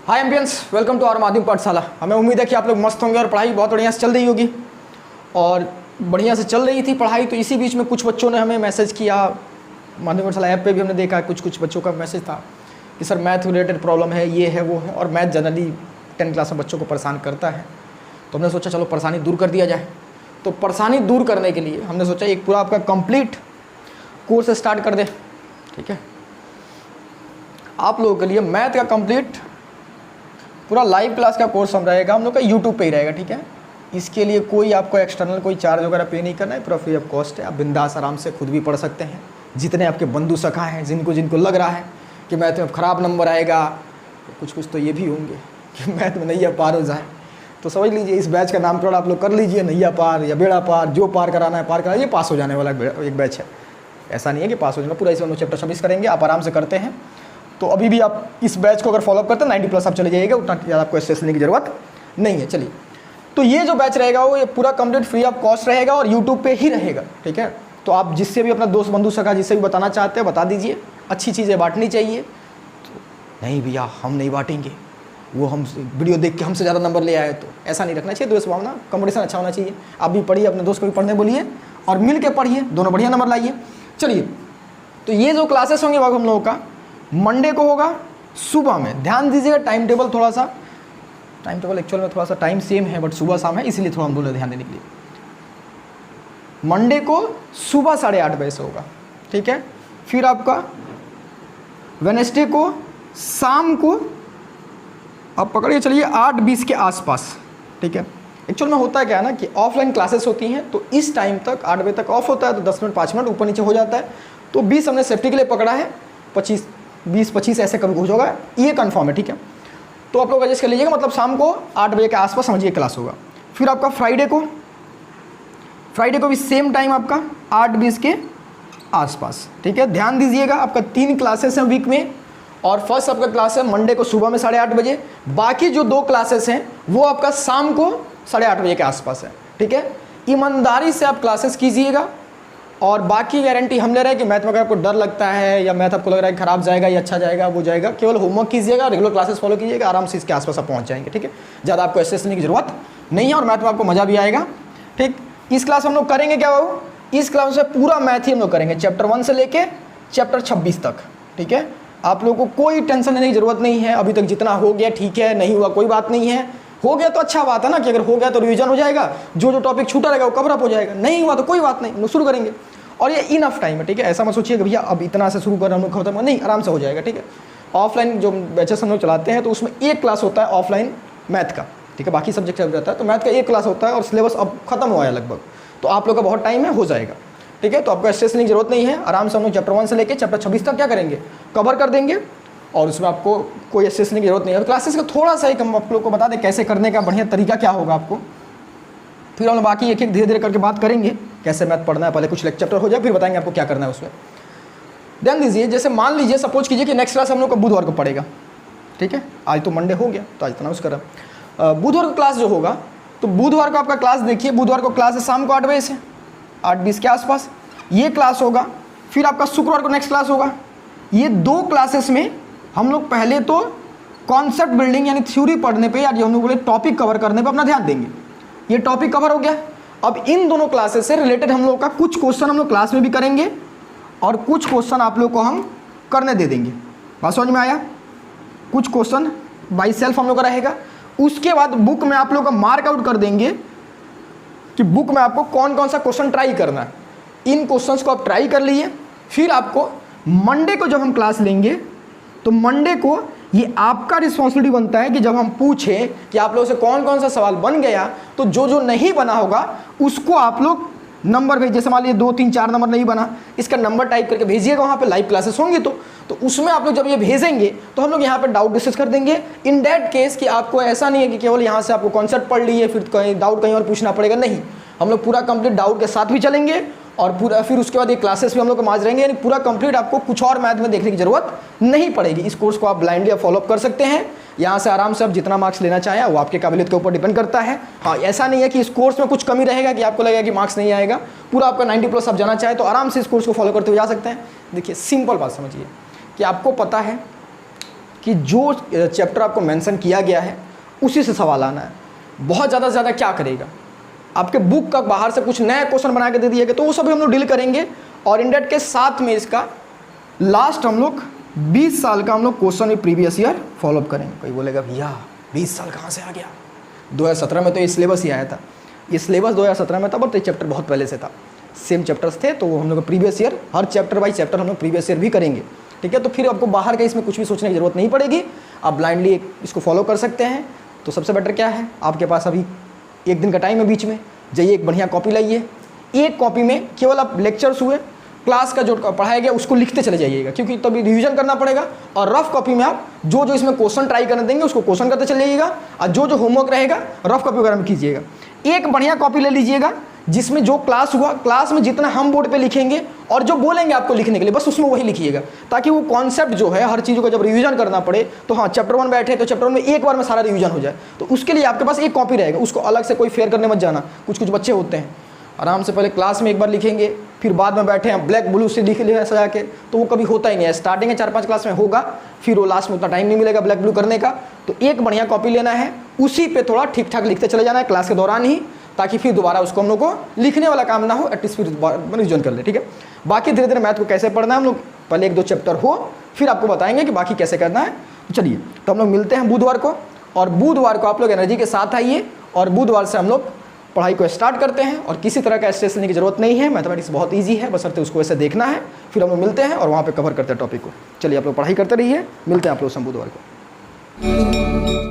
Hi ambience, welcome to our Madhyam Pathshala. हमें उम्मीद है कि आप लोग मस्त होंगे और पढ़ाई बहुत बढ़िया से चल रही होगी। और बढ़िया से चल रही थी पढ़ाई, तो इसी बीच में कुछ बच्चों ने हमें मैसेज किया। माध्यम पाठशाला ऐप पे भी हमने देखा कुछ बच्चों का मैसेज था कि सर मैथ रिलेटेड प्रॉब्लम है, ये है वो है। और मैथ जनरली 10 क्लास में बच्चों को परेशान करता है, तो हमने सोचा चलो परेशानी दूर कर दिया जाए। तो परेशानी दूर करने के लिए हमने सोचा एक पूरा आपका कंप्लीट कोर्स स्टार्ट कर दें। ठीक है, आप लोगों के लिए मैथ का कंप्लीट पूरा लाइव क्लास का कोर्स हम रहेगा, हम लोग का यूट्यूब पे ही रहेगा। ठीक है, इसके लिए कोई आपको एक्सटर्नल कोई चार्ज वगैरह पे नहीं करना है, पूरा फ्री ऑफ कॉस्ट है। आप बिंदास आराम से खुद भी पढ़ सकते हैं। जितने आपके बंधु सखा हैं, जिनको लग रहा है कि मैथ में ख़राब नंबर आएगा, तो कुछ तो ये भी होंगे कि मैथ में नैया पार हो जाए, तो समझ लीजिए इस बैच का नामकरण आप लोग कर लीजिए, नैया पार या बेड़ा पार, जो पार कराना है पार कराना। ये पास हो जाने वाला एक बैच है, ऐसा नहीं है कि पास हो जाना पूरा। इसमें हम लोग चैप्टर 26 करेंगे, आप आराम से करते हैं। तो अभी भी आप इस बैच को अगर फॉलोअप करते हैं 90+ आप चले जाइएगा, उतना ज़्यादा आपको स्ट्रेस लेने की ज़रूरत नहीं है। चलिए, तो ये जो बैच रहेगा वो ये पूरा कंप्लीट फ्री ऑफ कॉस्ट रहेगा और यूट्यूब पे ही रहेगा। ठीक है, तो आप जिससे भी अपना दोस्त बंधु सखा जिससे भी बताना चाहते हैं बता दीजिए। अच्छी चीज़ें बांटनी चाहिए। तो नहीं भैया हम नहीं बांटेंगे, वो हम वीडियो देख के हमसे ज़्यादा नंबर ले आए, तो ऐसा नहीं रखना चाहिए। दोस्त भावना, कंपटीशन अच्छा होना चाहिए। आप भी पढ़िए, अपने दोस्त को भी पढ़ने बोलिए और मिल के पढ़िए, दोनों बढ़िया नंबर लाइए। चलिए, तो ये जो क्लासेस होंगे हम लोगों का मंडे को होगा सुबह में। ध्यान दीजिएगा टाइम टेबल, थोड़ा सा टाइम टेबल एक्चुअल में थोड़ा सा टाइम सेम है बट सुबह शाम है, इसलिए थोड़ा हम बोले ध्यान देने के लिए। मंडे को सुबह 8:30 बजे से होगा। ठीक है, फिर आपका वेडनेसडे को शाम को आप पकड़िए चलिए 8:20 के आसपास। ठीक है, एक्चुअल में होता है क्या है ना कि ऑफलाइन क्लासेस होती हैं, तो इस टाइम तक 8 बजे तक ऑफ होता है, तो 10 मिनट 5 मिनट ऊपर नीचे हो जाता है। तो 20 हमने सेफ्टी के लिए पकड़ा है, 20-25 ऐसे कभी कुछ होगा, ये कंफर्म है। ठीक है, तो आप लोग एडजस्ट कर लीजिएगा, मतलब शाम को 8 बजे के आसपास समझिए क्लास होगा। फिर आपका फ्राइडे को भी सेम टाइम आपका 8:20 के आसपास। ठीक है, ध्यान दीजिएगा आपका 3 क्लासेस हैं वीक में, और फर्स्ट आपका क्लास है मंडे को सुबह में 8:30 बजे। बाकी जो 2 क्लासेस हैं वो आपका शाम को 8:30 बजे के आसपास है। ठीक है, ईमानदारी से आप क्लासेस कीजिएगा, और बाकी गारंटी हम ले रहे हैं कि मैथ में अगर आपको डर लगता है या मैथ आपको लग रहा है खराब जाएगा या अच्छा जाएगा, वो जाएगा। केवल होमवर्क कीजिएगा, रेगुलर क्लासेस फॉलो कीजिएगा, आराम से इसके आसपास आप पहुंच जाएंगे। ठीक है, ज़्यादा आपको स्ट्रेस लेने की जरूरत नहीं है और मैथ में आपको मज़ा भी आएगा। ठीक, इस क्लास में हम लोग करेंगे क्या बाबू, इस क्लास में पूरा मैथ ही हम लोग करेंगे, चैप्टर 1 से लेके चैप्टर 26 तक। ठीक है, आप लोगों को कोई टेंशन लेने की जरूरत नहीं है। अभी तक जितना हो गया ठीक है, नहीं हुआ कोई बात नहीं है। हो गया तो अच्छा बात है ना, कि अगर हो गया तो रिवीजन हो जाएगा, जो टॉपिक छूटा रहेगा वो कवर अप हो जाएगा। नहीं हुआ तो कोई बात नहीं, हम शुरू करेंगे और ये इनफ टाइम है। ठीक है, ऐसा मत सोचिए कि भैया अब इतना से शुरू कर हम लोग खत्म, नहीं, आराम से हो जाएगा। ठीक है, ऑफलाइन जो बैचेस हम लोग चलाते हैं तो उसमें एक क्लास होता है ऑफलाइन मैथ का। ठीक है, बाकी सब्जेक्ट चल जाता है, तो मैथ का एक क्लास होता है और सिलेबस अब खत्म हुआ है लगभग, तो आप लोग का बहुत टाइम है, हो जाएगा। ठीक है, तो आपको स्ट्रेस लेने की जरूरत नहीं है। आराम से हम लोग चैप्टर 1 से लेकर चैप्टर 26 तक क्या करेंगे, कवर कर देंगे, और उसमें आपको कोई स्ट्रेस लेने की जरूरत नहीं है। क्लासेस का थोड़ा सा हम आप लोग को बता दें कैसे करने का बढ़िया तरीका क्या होगा आपको, फिर हम बाकी एक धीरे धीरे करके बात करेंगे कैसे मैथ पढ़ना है। पहले कुछ चैप्टर हो जाए, फिर बताएंगे आपको क्या करना है उसमें। ध्यान दीजिए, जैसे मान लीजिए सपोज कीजिए कि नेक्स्ट क्लास हम लोग को बुधवार को पड़ेगा। ठीक है, आज तो मंडे हो गया, तो आज इतना उसका बुधवार को क्लास जो होगा, तो बुधवार को आपका क्लास देखिए, बुधवार को क्लास है शाम को 8 बजे से 8:20 के आसपास ये क्लास होगा। फिर आपका शुक्रवार को नेक्स्ट क्लास होगा। ये 2 क्लासेस में हम लोग पहले तो कॉन्सेप्ट बिल्डिंग यानी थ्योरी पढ़ने पे, या जो हम लोग बोले टॉपिक कवर करने पे अपना ध्यान देंगे। ये टॉपिक कवर हो गया। अब इन दोनों क्लासेस से रिलेटेड हम लोग का कुछ क्वेश्चन हम लोग क्लास में भी करेंगे और कुछ क्वेश्चन आप लोग को हम करने दे देंगे। बात समझ में आया? कुछ क्वेश्चन बाई सेल्फ हम लोग का रहेगा। उसके बाद बुक में आप लोग का मार्क आउट कर देंगे कि बुक में आपको कौन कौन सा क्वेश्चन ट्राई करना है। इन क्वेश्चंस को आप ट्राई कर लिए, फिर आपको मंडे को जब हम क्लास लेंगे तो मंडे को ये आपका रिस्पॉन्सिबिलिटी बनता है कि जब हम पूछें कि आप लोगों से कौन कौन सा सवाल बन गया, तो जो नहीं बना होगा उसको आप लोग नंबर भेज, जैसे मान लीजिए 2 3 4 नंबर नहीं बना, इसका नंबर टाइप करके भेजिएगा। वहाँ पे लाइव क्लासेस होंगी तो उसमें आप लोग जब ये भेजेंगे तो हम लोग यहाँ पे डाउट डिस्कस कर देंगे। इन दैट केस कि आपको ऐसा नहीं है कि केवल यहाँ से आपको कॉन्सेप्ट पढ़ लिए फिर कहीं डाउट कहीं और पूछना पड़ेगा, नहीं, हम लोग पूरा कंप्लीट डाउट के साथ भी चलेंगे और पूरा फिर उसके बाद ये क्लासेस भी हम लोग माज रहेंगे, यानी पूरा कंप्लीट आपको कुछ और मैथ में देखने की जरूरत नहीं पड़ेगी। इस कोर्स को आप ब्लाइंडली फॉलोअप कर सकते हैं, यहाँ से आराम से आप जितना मार्क्स लेना चाहें वो आपके काबिलियत के ऊपर डिपेंड करता है। हाँ, ऐसा नहीं है कि इस कोर्स में कुछ कमी रहेगा कि आपको लगेगा कि मार्क्स नहीं आएगा, पूरा आपका 90+ आप जाना चाहें तो आराम से इस कोर्स को फॉलो करते हुए जा सकते हैं। देखिए सिंपल बात समझिए कि आपको पता है कि जो चैप्टर आपको मेंशन किया गया है उसी से सवाल आना है। बहुत ज़्यादा से ज़्यादा क्या करेगा, आपके बुक का बाहर से कुछ नया क्वेश्चन बना के दे दिएगा तो वो सभी हम लोग डील करेंगे। और इंडेट के साथ में इसका लास्ट हम लोग 20 साल का हम लोग क्वेश्चन भी प्रीवियस ईयर फॉलोअप करेंगे। कोई बोलेगा भैया 20 साल कहाँ से आ गया, 2017 में तो ये सिलेबस ही आया था। ये सिलेबस 2017 में था, बट ये चैप्टर बहुत पहले से था, सेम चैप्टर्स थे, तो वो हम लोग previous year her chapter by chapter हम लोग प्रीवियस ईयर भी करेंगे। ठीक है, तो फिर आपको बाहर का इसमें कुछ भी सोचने की जरूरत नहीं पड़ेगी, आप ब्लाइंडली इसको फॉलो कर सकते हैं। तो सबसे बेटर क्या है, आपके पास अभी 1 दिन का टाइम है बीच में, जाइए एक बढ़िया कॉपी लाइए। एक कॉपी में केवल आप लेक्चर्स हुए, क्लास का जो पढ़ाया गया उसको लिखते चले जाइएगा, क्योंकि तभी रिवीजन करना पड़ेगा। और रफ कॉपी में आप जो जो इसमें क्वेश्चन ट्राई करने देंगे उसको क्वेश्चन करते चले जाइएगा, और जो जो होमवर्क रहेगा रफ कॉपी वगैरह में कीजिएगा। एक बढ़िया कॉपी ले लीजिएगा जिसमें जो क्लास हुआ, क्लास में जितना हम बोर्ड पे लिखेंगे और जो बोलेंगे आपको लिखने के लिए बस उसमें वही लिखिएगा, ताकि वो कॉन्सेप्ट जो है हर चीज़ों का जब रिवीजन करना पड़े तो हाँ चैप्टर 1 बैठे तो चैप्टर 1 में एक बार में सारा रिवीजन हो जाए। तो उसके लिए आपके पास एक कॉपी रहेगा, उसको अलग से कोई फेयर करने मत जाना। कुछ बच्चे होते हैं आराम से पहले क्लास में एक बार लिखेंगे, फिर बाद में बैठे हैं ब्लैक ब्लू से लिख लिया सजा के, तो वो कभी होता ही नहीं है। स्टार्टिंग में 4-5 क्लास में होगा, फिर वो लास्ट में उतना टाइम नहीं मिलेगा ब्लैक ब्लू करने का। तो एक बढ़िया कॉपी लेना है, उसी पे थोड़ा ठीक ठाक लिखते चले जाना है क्लास के दौरान ही, ताकि फिर दोबारा उसको हम लोग को लिखने वाला काम ना हो, एटलीस्ट फिर रिविजन कर ले। ठीक है, बाकी धीरे धीरे मैथ को कैसे पढ़ना है हम लोग पहले 1-2 चैप्टर हो, फिर आपको बताएंगे कि बाकी कैसे करना है। तो चलिए, तो हम लोग मिलते हैं बुधवार को, और बुधवार को आप लोग एनर्जी के साथ आइए, और बुधवार से हम लोग पढ़ाई को स्टार्ट करते हैं। और किसी तरह का स्ट्रेस लेने की जरूरत नहीं है, मैथमेटिक्स बहुत ईजी है, बस उसको ऐसे देखना है। फिर हम लोग मिलते हैं और वहाँ पे कवर करते हैं टॉपिक को। चलिए आप लोग पढ़ाई करते रहिए, मिलते हैं आप लोग बुधवार को।